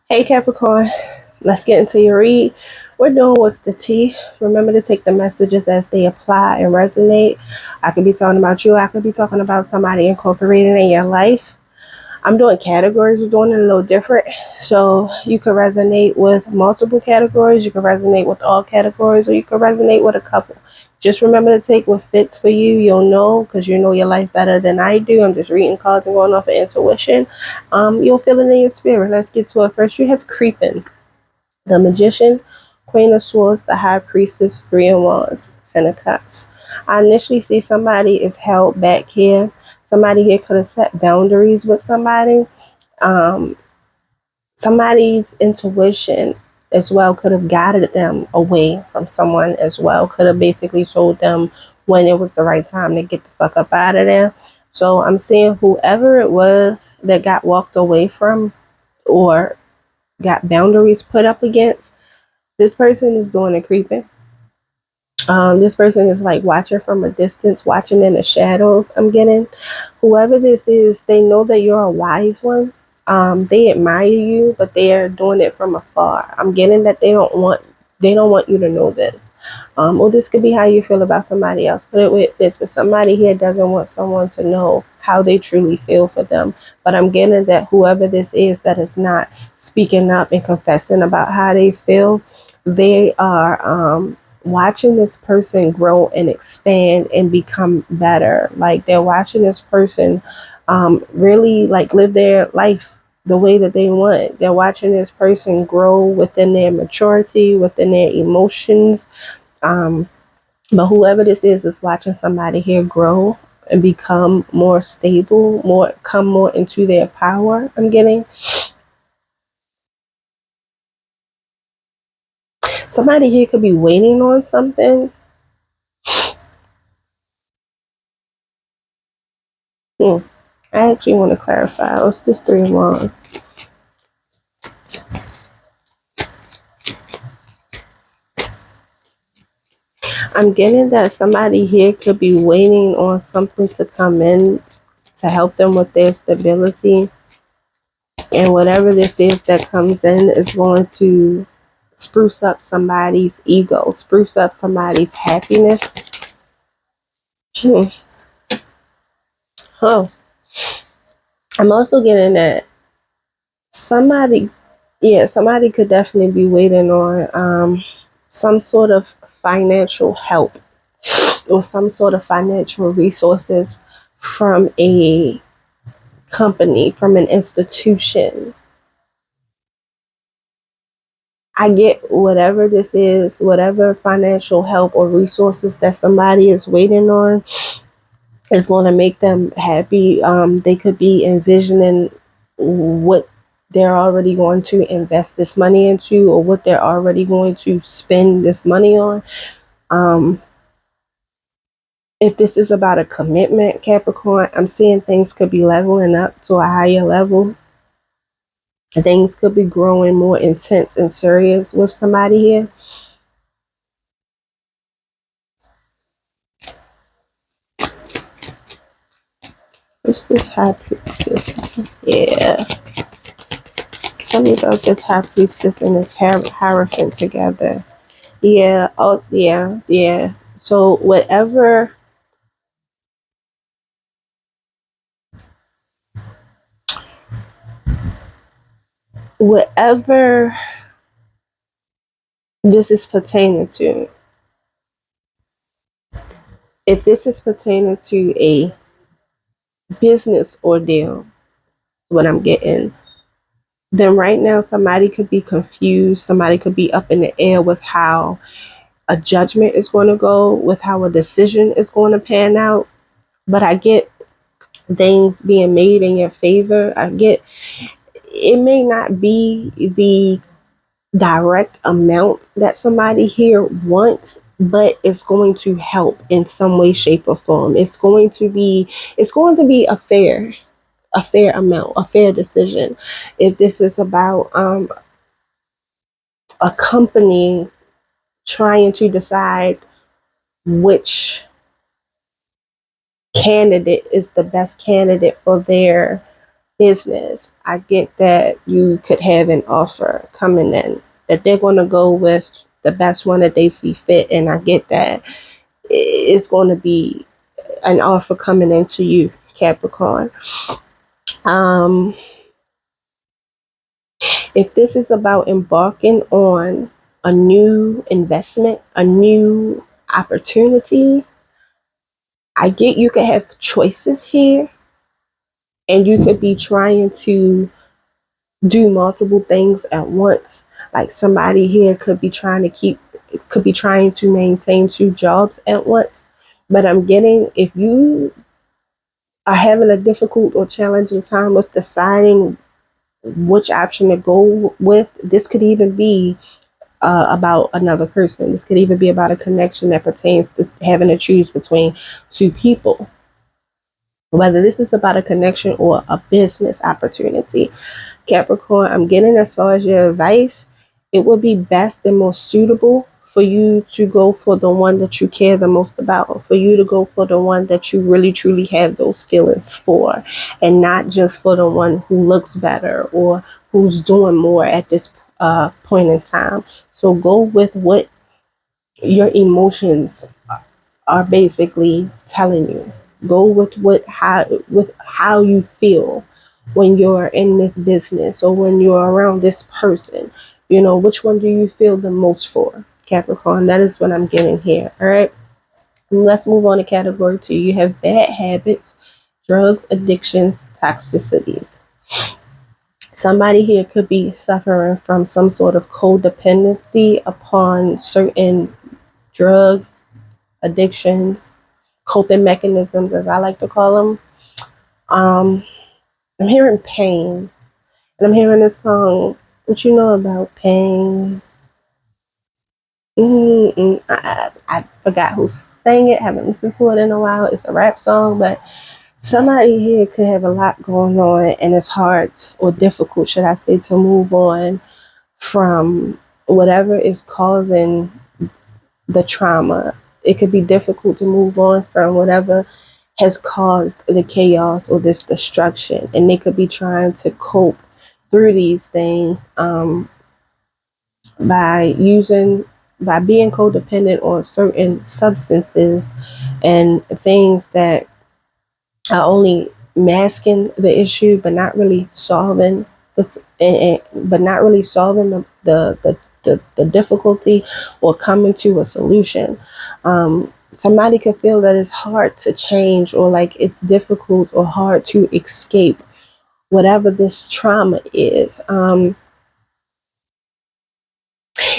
Hey Capricorn, let's get into your read. We're doing what's the tea. Remember to take the messages as they apply and resonate. I could be talking about you, I could be talking about somebody incorporated in your life. I'm doing categories, we're doing it a little different. So you could resonate with multiple categories, you could resonate with all categories, or you could resonate with a couple. Just remember to take what fits for you. You'll know because you know your life better than I do. I'm just reading cards and going off of intuition. You'll feel it in your spirit. Let's get to it. First, you have creeping, the magician, Queen of Swords, the High Priestess, Three of Wands, Ten of Cups. I initially see somebody is held back here. Somebody here could have set boundaries with somebody. Um, Somebody's intuition as well could have guided them away from someone as well. Could have basically told them when it was the right time to get the fuck up out of there. So I'm seeing whoever it was that got walked away from or got boundaries put up against, this person is doing a creeping. This person is like watching from a distance, watching in the shadows. I'm getting whoever this is, they know that you're a wise one. They admire you, but they are doing it from afar. I'm getting that they don't want you to know this. Or this could be how you feel about somebody else. Put it with this, but somebody here doesn't want someone to know how they truly feel for them. But I'm getting that whoever this is that is not speaking up and confessing about how they feel, they are watching this person grow and expand and become better. Like they're watching this person really like live their life the way that they want. They're watching this person grow within their maturity, within their emotions. Um, but whoever this is watching somebody here grow and become more stable, more come more into their power. I'm getting somebody here could be waiting on something. Hmm. I actually want to clarify. What's this three of wands? I'm getting that somebody here could be waiting on something to come in to help them with their stability. And whatever this is that comes in is going to spruce up somebody's ego, spruce up somebody's happiness. Hmm. Huh. I'm also getting that somebody, yeah, somebody could definitely be waiting on some sort of financial help or some sort of financial resources from a company, from an institution. I get whatever this is, whatever financial help or resources that somebody is waiting on is going to make them happy. They could be envisioning what they're already going to invest this money into or what they're already going to spend this money on. Um, if this is about a commitment, Capricorn, I'm seeing things could be leveling up to a higher level. Things could be growing more intense and serious with somebody here. What's this high priestess? Yeah. Tell me about this high priestess and this hierophant together. Yeah. Oh, yeah. Yeah. So whatever this is pertaining to, if this is pertaining to a business ordeal, what I'm getting, then right now somebody could be confused. Somebody could be up in the air with how a judgment is going to go, with how a decision is going to pan out. But I get things being made in your favor. I get it may not be the direct amount that somebody here wants, but it's going to help in some way, shape, or form. It's going to be a fair amount, a fair decision. If this is about a company trying to decide which candidate is the best candidate for their business. I get that you could have an offer coming in that they're going to go with the best one that they see fit, and I get that it's going to be an offer coming into you, Capricorn. Um, if this is about embarking on a new investment, a new opportunity, I get you could have choices here, and you could be trying to do multiple things at once. Like somebody here could be trying to maintain two jobs at once. But I'm getting, if you are having a difficult or challenging time with deciding which option to go with, this could even be about another person. This could even be about a connection that pertains to having to choose between two people. Whether this is about a connection or a business opportunity, Capricorn, I'm getting as far as your advice, it would be best and most suitable for you to go for the one that you care the most about, for you to go for the one that you really truly have those feelings for, and not just for the one who looks better or who's doing more at this point in time. So go with what your emotions are basically telling you. Go with how you feel when you're in this business or when you're around this person. You know, which one do you feel the most for? Capricorn, that is what I'm getting here. All right. Let's move on to category 2. You have bad habits, drugs, addictions, toxicities. Somebody here could be suffering from some sort of codependency upon certain drugs, addictions, coping mechanisms, as I like to call them. Um, I'm hearing pain, and I'm hearing this song. What you know about pain? I forgot who sang it. Haven't listened to it in a while. It's a rap song, but somebody here could have a lot going on, and it's hard or difficult, should I say, to move on from whatever is causing the trauma. It could be difficult to move on from whatever has caused the chaos or this destruction, and they could be trying to cope through these things by using by being codependent on certain substances and things that are only masking the issue but not really solving this, but not really solving the difficulty or coming to a solution. Somebody could feel that it's hard to change, or like it's difficult or hard to escape whatever this trauma is.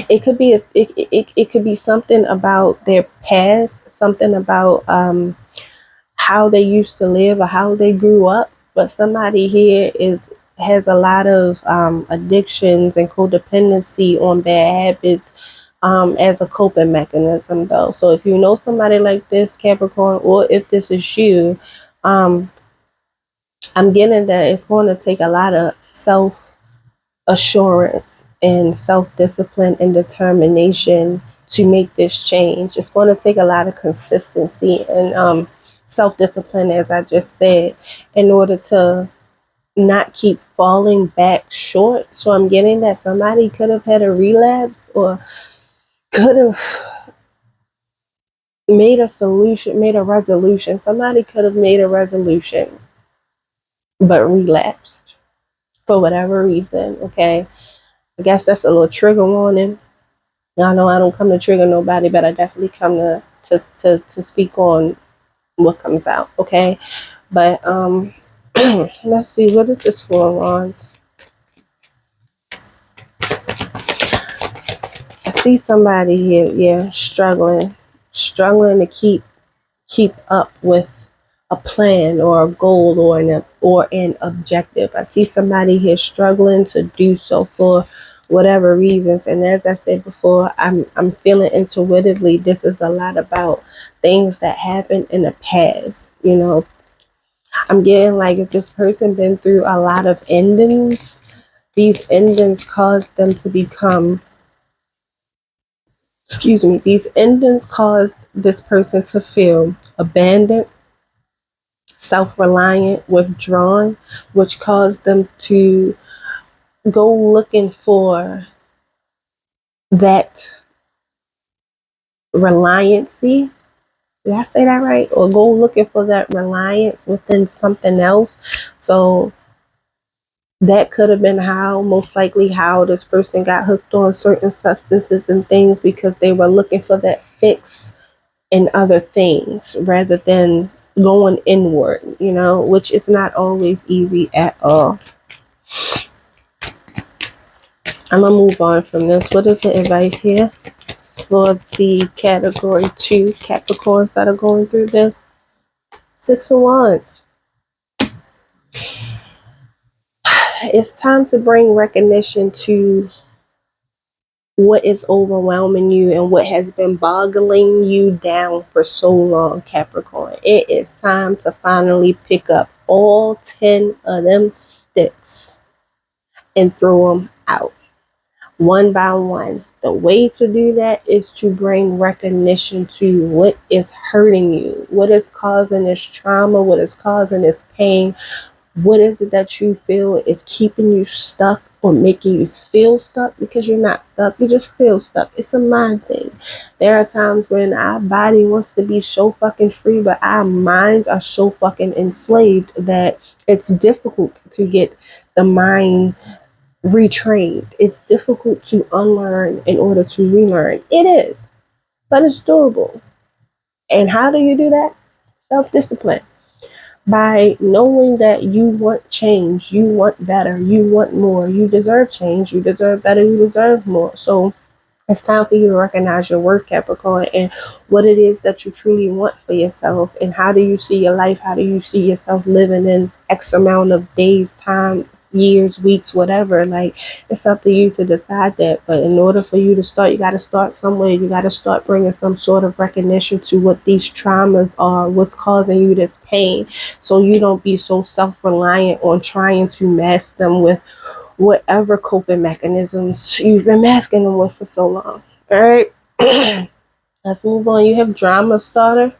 It could be it could be something about their past, something about how they used to live or how they grew up. But somebody here is has a lot of addictions and codependency on bad habits as a coping mechanism, though. So if you know somebody like this, Capricorn, or if this is you, um, I'm getting that it's going to take a lot of self assurance and self discipline and determination to make this change. It's going to take a lot of consistency and self discipline, as I just said, in order to not keep falling back short. So I'm getting that somebody could have had a relapse or could have made a resolution. Somebody could have made a resolution but relapsed for whatever reason. Okay. I guess that's a little trigger warning. Y'all know I don't come to trigger nobody, but I definitely come to speak on what comes out, okay? But let's see, what is this for, Wands? I see somebody here, yeah, struggling to keep up with a plan or a goal or an objective. I see somebody here struggling to do so for whatever reasons. And as I said before, I'm feeling intuitively this is a lot about things that happened in the past. You know, I'm getting like if this person been through a lot of endings, these endings caused them to become these endings caused this person to feel abandoned, self-reliant, withdrawn, which caused them to go looking for that reliancy. Did I say that right? Or go looking for that reliance within something else. So that could have been how, most likely, how this person got hooked on certain substances and things because they were looking for that fix in other things rather than going inward, which is not always easy at all. I'm going to move on from this. What is the advice here for the category 2 Capricorns that are going through this? 6 of Wands. It's time to bring recognition to what is overwhelming you and what has been boggling you down for so long, Capricorn. It is time to finally pick up all 10 of them sticks and throw them out one by one. The way to do that is to bring recognition to what is hurting you, what is causing this trauma, what is causing this pain. What is it that you feel is keeping you stuck or making you feel stuck? Because you're not stuck, you just feel stuck. It's a mind thing. There are times when our body wants to be so fucking free, but our minds are so fucking enslaved that it's difficult to get the mind retrained. It's difficult to unlearn in order to relearn. It is, but it's doable. And how do you do that? Self-discipline. By knowing that you want change, you want better, you want more, you deserve change, you deserve better, you deserve more. So it's time for you to recognize your worth, Capricorn, and what it is that you truly want for yourself, and how do you see your life, how do you see yourself living in X amount of days, time, years, weeks, whatever. Like, it's up to you to decide that. But in order for you to start, you got to start somewhere. You got to start bringing some sort of recognition to what these traumas are, what's causing you this pain, so you don't be so self-reliant on trying to mask them with whatever coping mechanisms you've been masking them with for so long. All right. Let's move on. You have drama starter,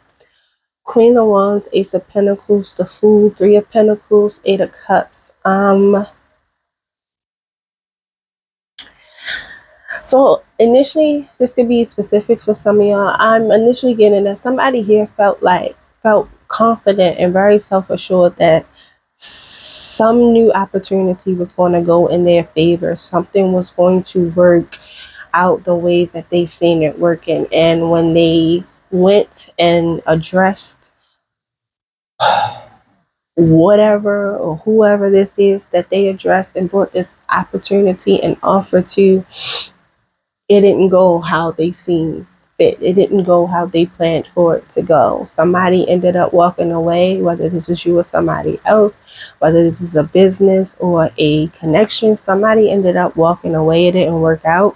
Queen of Wands, Ace of Pentacles, the Fool, Three of Pentacles, Eight of Cups. So initially, this could be specific for some of y'all. I'm initially getting that somebody here felt confident and very self-assured that some new opportunity was going to go in their favor. Something was going to work out the way that they seen it working. And when they went and addressed whatever or whoever this is that they addressed and brought this opportunity and offer to, it didn't go how they seen fit. It didn't go how they planned for it to go. Somebody ended up walking away, whether this is you or somebody else, whether this is a business or a connection. Somebody ended up walking away. It didn't work out.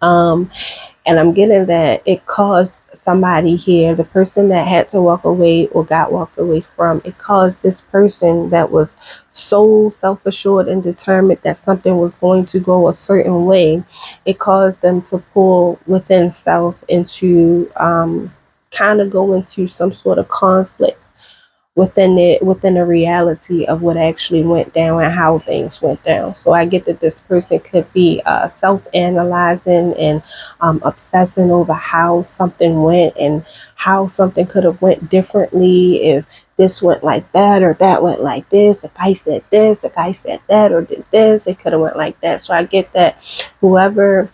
And I'm getting that it caused somebody here, the person that had to walk away or got walked away from, it caused this person that was so self-assured and determined that something was going to go a certain way, it caused them to pull within self into kind of go into some sort of conflict within the reality of what actually went down and how things went down. So I get that this person could be self-analyzing and obsessing over how something went and how something could have went differently if this went like that or that went like this. If I said this, if I said that or did this, it could have went like that. So I get that whoever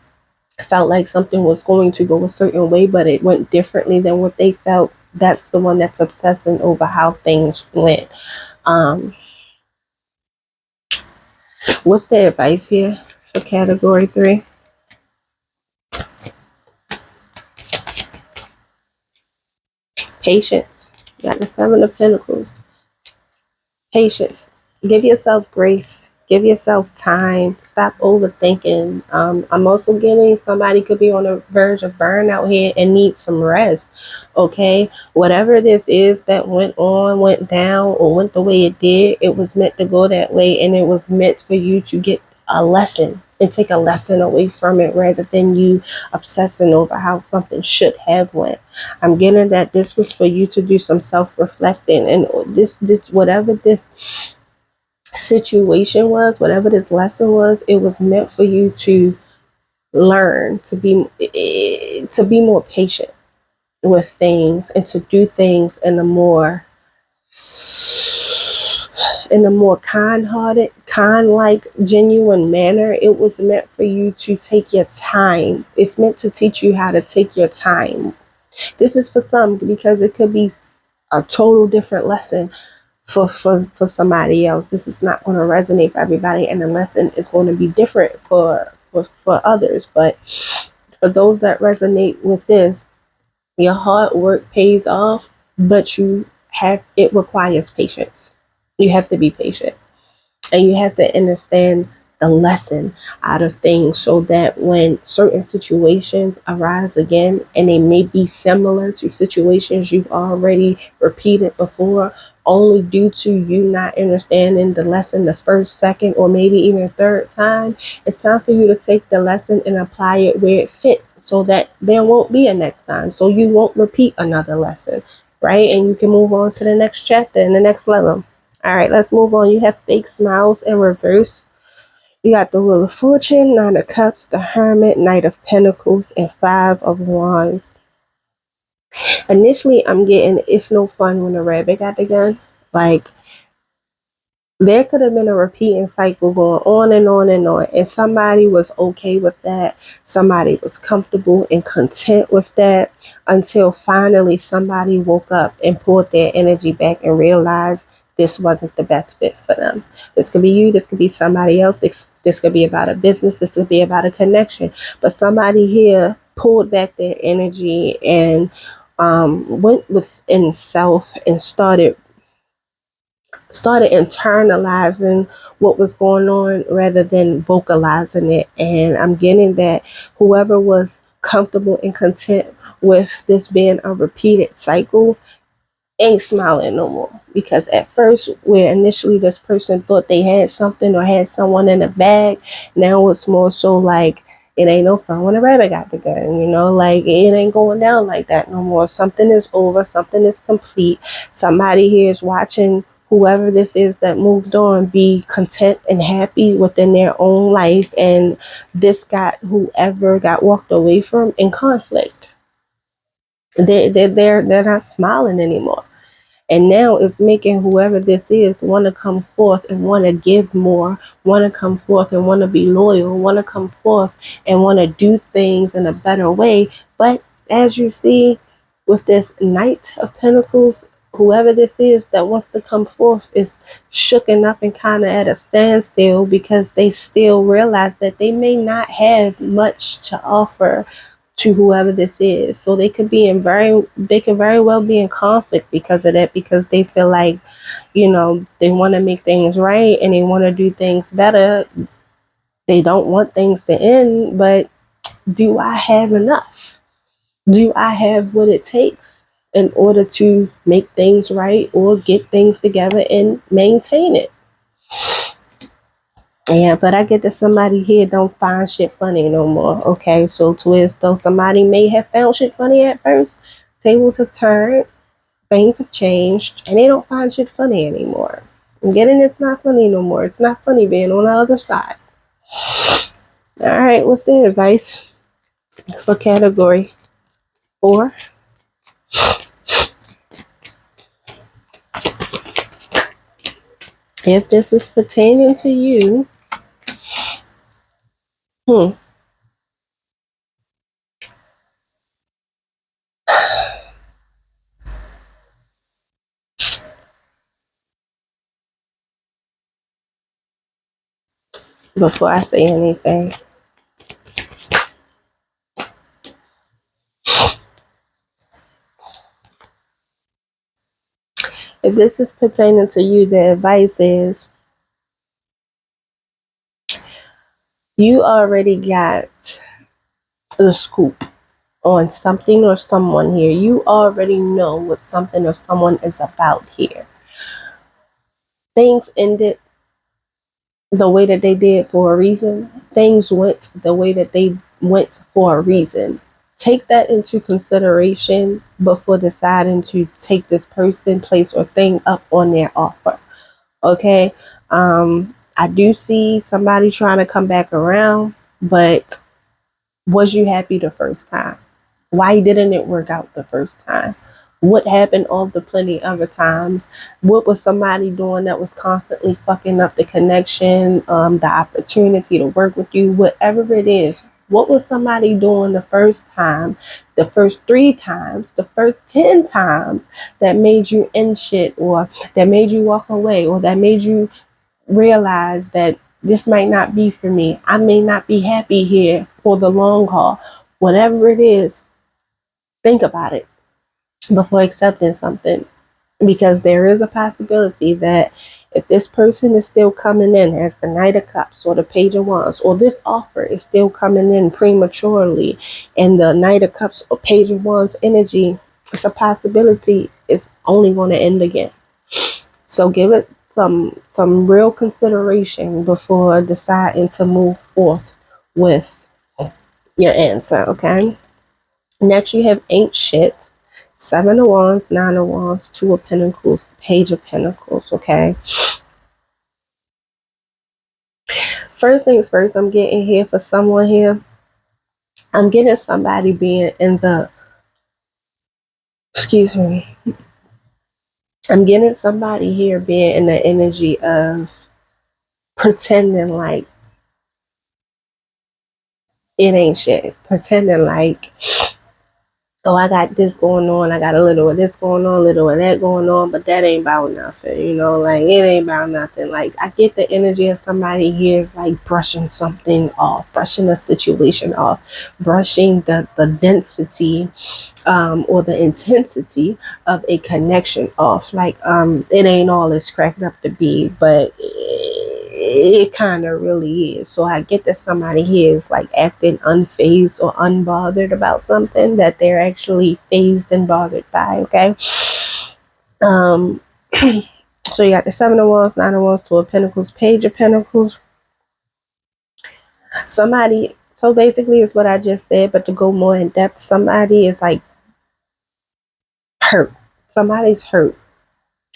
felt like something was going to go a certain way, but it went differently than what they felt, that's the one that's obsessing over how things went. What's the advice here for category 3? Patience. You got the Seven of Pentacles. Patience. Give yourself grace. Give yourself time. Stop overthinking. I'm also getting somebody could be on the verge of burnout here and need some rest. Okay? Whatever this is that went down, or went the way it did, it was meant to go that way, and it was meant for you to get a lesson and take a lesson away from it rather than you obsessing over how something should have went. I'm getting that this was for you to do some self-reflecting, and this whatever this situation was, whatever this lesson was, it was meant for you to learn to be more patient with things and to do things in a more kind-hearted, kind-like, genuine manner. It was meant for you to take your time. It's meant to teach you how to take your time. This is for some because it could be a total different lesson for somebody else. This is not going to resonate for everybody, and the lesson is going to be different for others. But for those that resonate with this, your hard work pays off, but it requires patience. You have to be patient, and you have to understand the lesson out of things so that when certain situations arise again, and they may be similar to situations you've already repeated before, only due to you not understanding the lesson the first, second, or maybe even third time, it's time for you to take the lesson and apply it where it fits so that there won't be a next time, so you won't repeat another lesson, right? And you can move on to the next chapter and the next level. All right, let's move on. You have fake smiles in reverse. You got the Wheel of Fortune, Nine of Cups, the Hermit, Knight of Pentacles, and Five of Wands. Initially, I'm getting it's no fun when the rabbit got the gun. Like, there could have been a repeating cycle going on and on and on, and somebody was okay with that. Somebody was comfortable and content with that until finally somebody woke up and pulled their energy back and realized this wasn't the best fit for them. This could be you, this could be somebody else, this could be about a business, this could be about a connection. But somebody here pulled back their energy and went within self and started internalizing what was going on rather than vocalizing it. And I'm getting that whoever was comfortable and content with this being a repeated cycle ain't smiling no more. Because at first, where initially this person thought they had something or had someone in a bag, now it's more so like it ain't no fun when a rabbit got the gun, like it ain't going down like that no more. Something is over, something is complete. Somebody here is watching whoever this is that moved on be content and happy within their own life, and this got whoever got walked away from in conflict. They're not smiling anymore. And now it's making whoever this is want to come forth and want to give more, want to come forth and want to be loyal, want to come forth and want to do things in a better way. But as you see with this Knight of Pentacles, whoever this is that wants to come forth is shooken up and kind of at a standstill because they still realize that they may not have much to offer to whoever this is. So they could very well be in conflict because of that, because they feel like, they want to make things right and they want to do things better. They don't want things to end, but do I have enough? Do I have what it takes in order to make things right or get things together and maintain it? Yeah, but I get that somebody here don't find shit funny no more. Okay, so twist, though somebody may have found shit funny at first, tables have turned, things have changed, and they don't find shit funny anymore. I'm getting it's not funny no more. It's not funny being on the other side. All right, what's the advice for category 4? If this is pertaining to you, before I say anything, if this is pertaining to you, the advice is you already got the scoop on something or someone here. You already know what something or someone is about here. Things ended the way that they did for a reason, things went the way that they went for a reason. Take that into consideration before deciding to take this person, place, or thing up on their offer. Okay? I do see somebody trying to come back around, but was you happy the first time? Why didn't it work out the first time? What happened all the plenty other times? What was somebody doing that was constantly fucking up the connection, the opportunity to work with you, whatever it is? What was somebody doing the first time, the first 3 times, the first 10 times that made you end shit, or that made you walk away, or that made you realize that this might not be for me? I may not be happy here for the long haul. Whatever it is, think about it before accepting something, because there is a possibility that if this person is still coming in as the Knight of Cups or the Page of Wands, or this offer is still coming in prematurely and the Knight of Cups or Page of Wands energy, it's a possibility it's only going to end again. So give it some real consideration before deciding to move forth with your answer, okay? Next, you have Ain't Shit, 7 of Wands, 9 of Wands, 2 of Pentacles, Page of Pentacles, okay? First things first, I'm getting here for someone here. I'm getting somebody being in the, excuse me, I'm getting somebody here being in the energy of pretending like it ain't shit. Pretending like, oh, I got this going on, I got a little of this going on, a little of that going on, but that ain't about nothing, like it ain't about nothing. Like, I get the energy of somebody here is like brushing something off, brushing a situation off, brushing the density or the intensity of a connection off. Like, it ain't all it's cracked up to be, but it kind of really is. So I get that somebody here is like acting unfazed or unbothered about something that they're actually phased and bothered by. Okay. Um, so you got the 7 of Wands, 9 of Wands, 2 of Pentacles, Page of Pentacles. Somebody. So basically, it's what I just said, but to go more in depth, somebody is like hurt. Somebody's hurt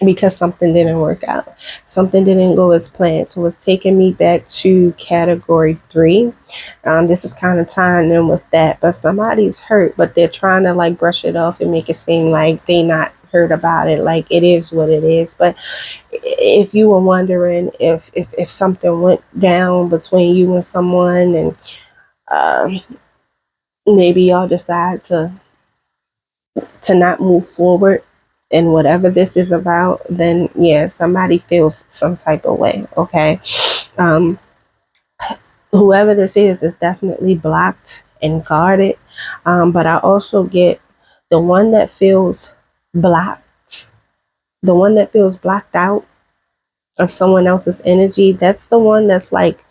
because something didn't work out. Something didn't go as planned. So it's taking me back to category 3. This is kind of tying in with that. But somebody's hurt, but they're trying to like brush it off and make it seem like they not hurt about it. Like, it is what it is. But if you were wondering if something went down between you and someone, and maybe y'all decide to not move forward in whatever this is about, then yeah, somebody feels some type of way. Okay. um Whoever this is definitely blocked and guarded. But I also get the one that feels blocked, the one that feels blocked out of someone else's energy. That's the one that's like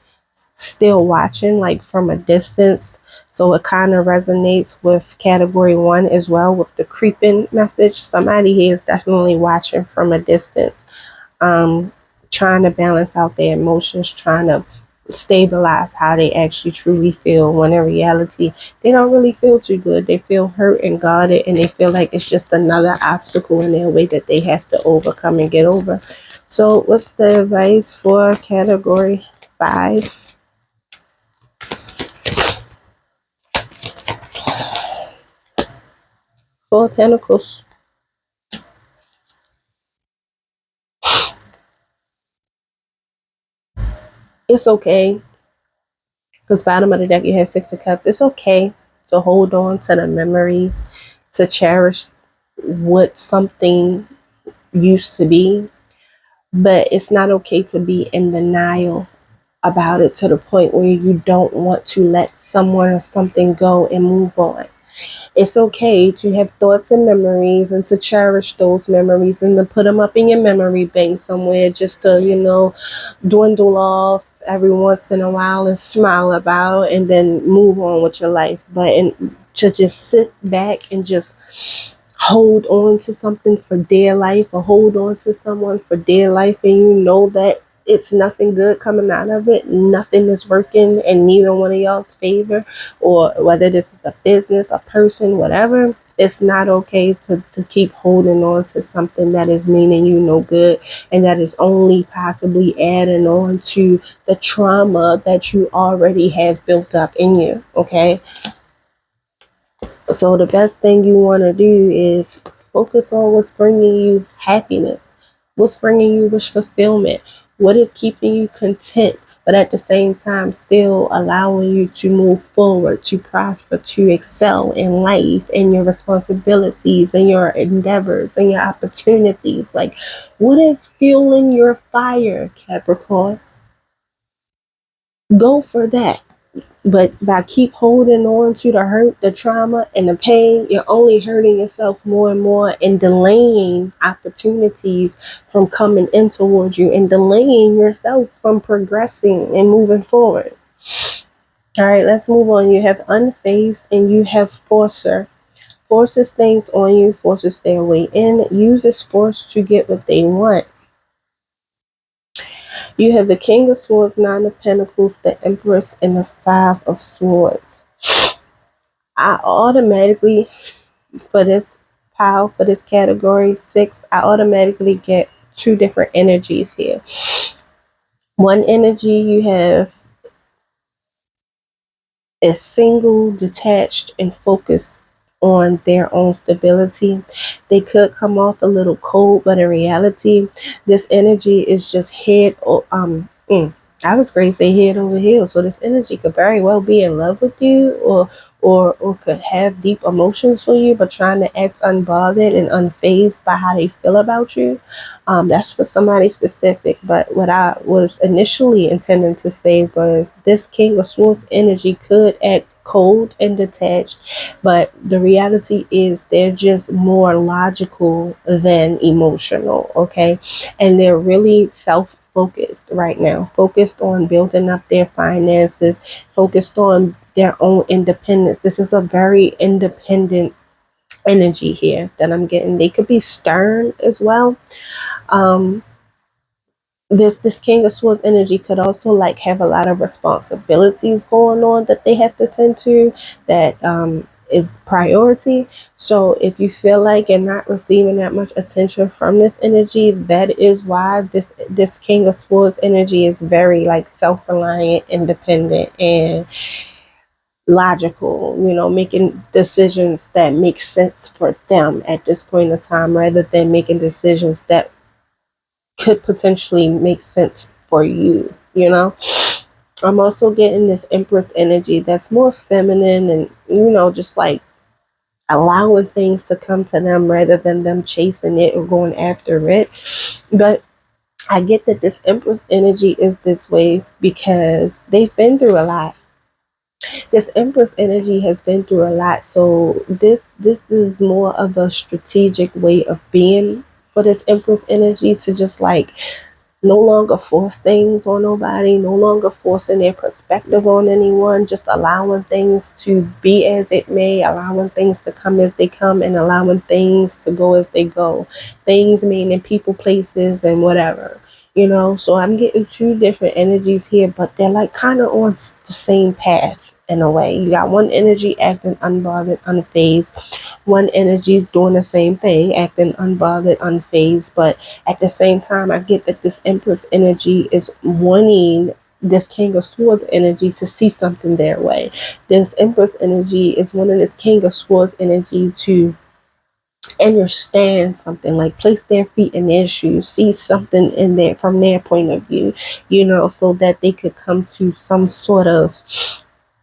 still watching, like from a distance. So it kind of resonates with category 1 as well, with the creeping message. Somebody here is definitely watching from a distance, trying to balance out their emotions, trying to stabilize how they actually truly feel, when in reality they don't really feel too good. They feel hurt and guarded, and they feel like it's just another obstacle in their way that they have to overcome and get over. So what's the advice for category 5? Four of Pentacles. It's okay, because bottom of the deck you have 6 of Cups. It's okay to hold on to the memories, to cherish what something used to be, but it's not okay to be in denial about it to the point where you don't want to let someone or something go and move on. It's okay to have thoughts and memories, and to cherish those memories, and to put them up in your memory bank somewhere, just to, dwindle off every once in a while and smile about, and then move on with your life. But to just sit back and just hold on to something for dear life, or hold on to someone for dear life, and you know that it's nothing good coming out of it. Nothing is working in neither one of y'all's favor, or whether this is a business, a person, whatever. It's not okay to keep holding on to something that is meaning you no good, and that is only possibly adding on to the trauma that you already have built up in you. Okay, so the best thing you want to do is focus on what's bringing you happiness, what's bringing you wish fulfillment, what is keeping you content, but at the same time still allowing you to move forward, to prosper, to excel in life and your responsibilities and your endeavors and your opportunities. Like, what is fueling your fire, Capricorn? Go for that. But by keep holding on to the hurt, the trauma, and the pain, you're only hurting yourself more and more and delaying opportunities from coming in towards you and delaying yourself from progressing and moving forward. All right, let's move on. You have unfazed and you have forcer. Forces things on you, forces their way in, uses force to get what they want. You have the King of Swords, Nine of Pentacles, the Empress, and the Five of Swords. I automatically, for this pile, for this category 6, I automatically get two different energies here. One energy, you have a single, detached, and focused on their own stability. They could come off a little cold, but in reality, this energy is just I was going to say head over heels. So this energy could very well be in love with you, or could have deep emotions for you, but trying to act unbothered and unfazed by how they feel about you. That's for somebody specific. But what I was initially intending to say was this King of Swords energy could act cold and detached, but the reality is they're just more logical than emotional, okay? And they're really self-focused right now, focused on building up their finances, focused on their own independence. This is a very independent energy here that I'm getting. They could be stern as well. um this King of Swords energy could also like have a lot of responsibilities going on that they have to tend to, that is priority. So if you feel like you're not receiving that much attention from this energy, that is why this King of Swords energy is very like self-reliant, independent, and logical, making decisions that make sense for them at this point in time, rather than making decisions that could potentially make sense for you, I'm also getting this Empress energy that's more feminine and, just like allowing things to come to them rather than them chasing it or going after it. But I get that this Empress energy is this way because they've been through a lot. This Empress energy has been through a lot. So this is more of a strategic way of being for this Empress energy, to just like no longer force things on nobody, no longer forcing their perspective on anyone, just allowing things to be as it may, allowing things to come as they come, and allowing things to go as they go. Things meaning people, places, and whatever. So I'm getting two different energies here, but they're like kind of on the same path in a way. You got one energy acting unbothered, unfazed, one energy is doing the same thing, acting unbothered, unfazed, but at the same time, I get that this Empress energy is wanting this King of Swords energy to see something their way. This Empress energy is wanting this King of Swords energy to understand something, like place their feet in their shoes, see something in there from their point of view, so that they could come to some sort of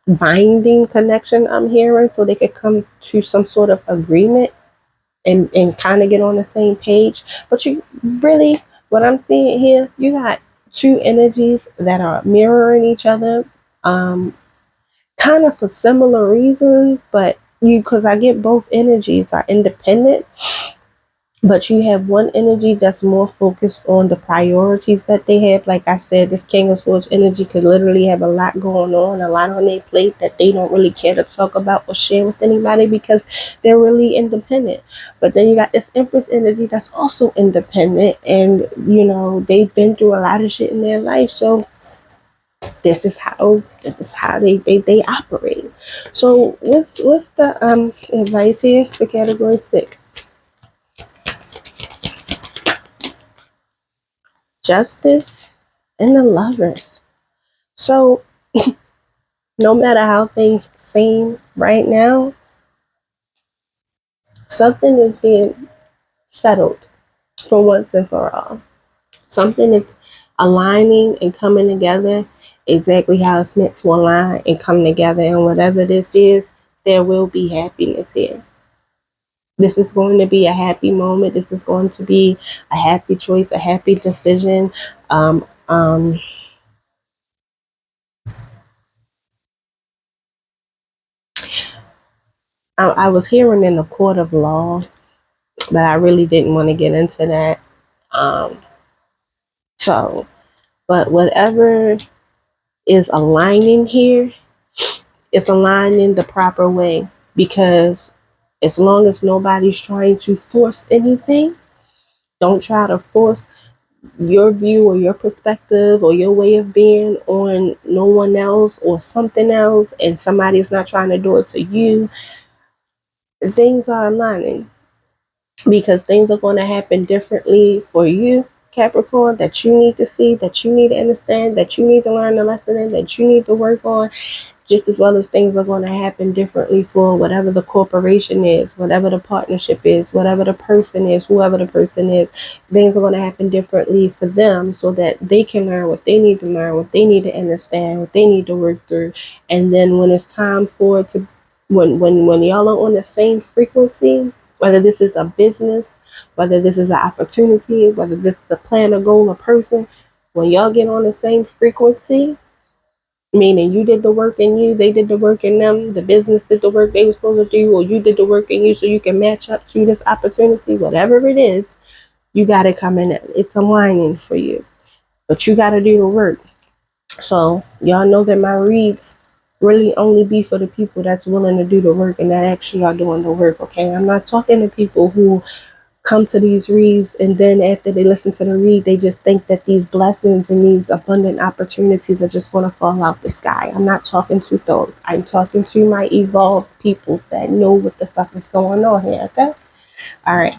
binding connection, I'm hearing, so they could come to some sort of agreement and kind of get on the same page. But you really, what I'm seeing here, you got two energies that are mirroring each other, um, kind of for similar reasons, but because I get both energies are independent, But you have one energy that's more focused on the priorities that they have. Like I said, this King of Swords energy could literally have a lot going on, a lot on their plate that they don't really care to talk about or share with anybody because they're really independent. But then you got this Empress energy that's also independent, and they've been through a lot of shit in their life. So this is how they operate. So what's the advice here for category 6? Justice and the Lovers. So no matter how things seem right now, something is being settled for once and for all. Something is aligning and coming together exactly how it's meant to align and come together. And whatever this is, there will be happiness here. This is going to be a happy moment. This is going to be a happy choice, a happy decision. Um, um, I was hearing in the court of law, but I really didn't want to get into that. Um, so, but whatever is aligning here, it's aligning the proper way because as long as nobody's trying to force anything, don't try to force your view or your perspective or your way of being on no one else or something else, and somebody's not trying to do it to you. Things are aligning because things are going to happen differently for you, Capricorn, that you need to see, that you need to understand, that you need to learn the lesson in, that you need to work on, just as well as things are going to happen differently for whatever the corporation is, whatever the partnership is, whatever the person is, whoever the person is. Things are going to happen differently for them so that they can learn what they need to learn, what they need to understand, what they need to work through. And then when it's time for it to, when y'all are on the same frequency, whether this is a business, whether this is an opportunity, whether this is a plan, a goal, a person, when y'all get on the same frequency, meaning you did the work in you, they did the work in them, the business did the work they were supposed to do, or you did the work in you so you can match up to this opportunity, whatever it is, you got to come in. It's aligning for you, but you got to do the work. So y'all know that my reads really only be for the people that's willing to do the work and that actually are doing the work. Okay, I'm not talking to people who come to these reads and then after they listen to the read they just think that these blessings and these abundant opportunities are just going to fall out the sky. I'm not talking to those. I'm talking to my evolved peoples that know what the fuck is going on here. Okay, all right.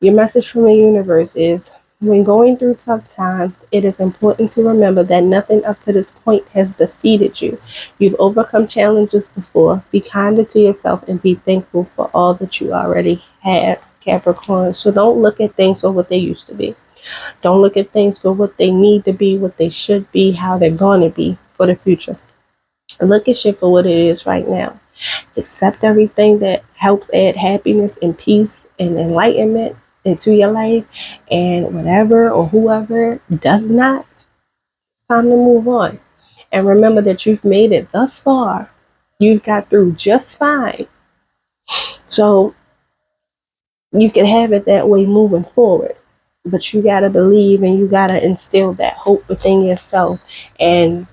Your message from the universe is: when going through tough times, it is important to remember that nothing up to this point has defeated you. You've overcome challenges before. Be kinder to yourself and be thankful for all that you already have, Capricorn. So don't look at things for what they used to be. Don't look at things for what they need to be, what they should be, how they're going to be for the future. Look at shit for what it is right now. Accept everything that helps add happiness and peace and enlightenment into your life, and whatever or whoever does not, time to move on. And remember that you've made it thus far. You've got through just fine. So you can have it that way moving forward. But you got to believe and you got to instill that hope within yourself. And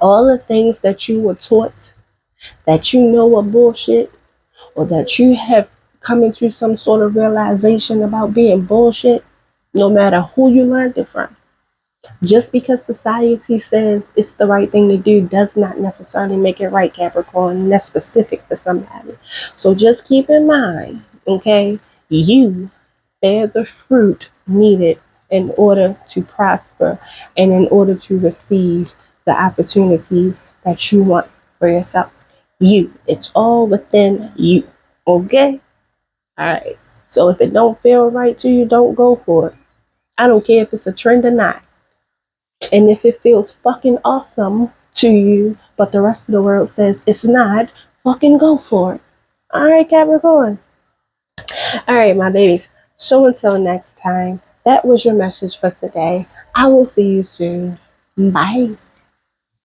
all the things that you were taught that you know are bullshit, or that you have come into some sort of realization about being bullshit, no matter who you learned it from. Just because society says it's the right thing to do does not necessarily make it right, Capricorn, and that's specific for somebody. So just keep in mind, okay, you bear the fruit needed in order to prosper and in order to receive the opportunities that you want for yourself. You, it's all within you. Okay? All right. So if it don't feel right to you, don't go for it. I don't care if it's a trend or not. And if it feels fucking awesome to you, but the rest of the world says it's not, fucking go for it. All right, Capricorn. All right, my babies. So until next time, that was your message for today. I will see you soon. Bye.